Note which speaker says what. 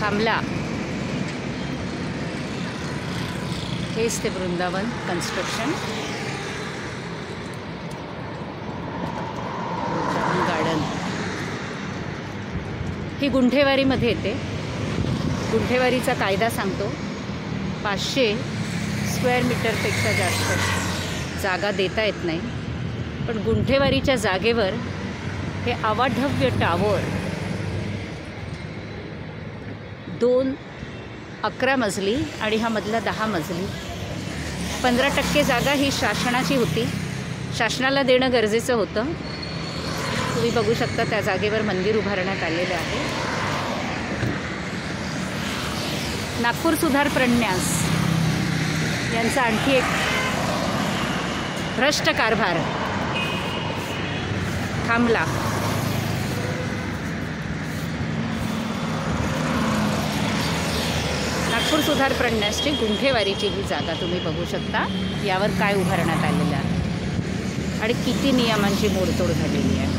Speaker 1: थांबला। हेच ते वृंदावन कन्स्ट्रक्शन, गार्डन। ही गुंठेवारीमध्ये येते। गुंठेवारीचा कायदा सांगतो 500 स्क्वेअर मीटरपेक्षा जास्त जागा देता येत नाही, पण गुंठेवारीच्या जागेवर हे अवाढव्य टावर 2 11 मजली आणि हा मधला 10 मजली। 15% जागा ही शासनाची होती, शासनाला देणं गरजेचं होतं। तुम्ही बघू शकता त्या जागेवर मंदिर उभारण्यात आलेले आहे। नागपूर सुधार प्रन्यास यांचा आणखी एक भ्रष्ट कारभार थांबला। नागपूर सुधार प्रन्यासची गुंठेवारीची ही जागा तुम्ही बघू शकता, यावर काय उभारण्यात आलेलं आहे आणि किती नियमांची मोडतोड झालेली आहे।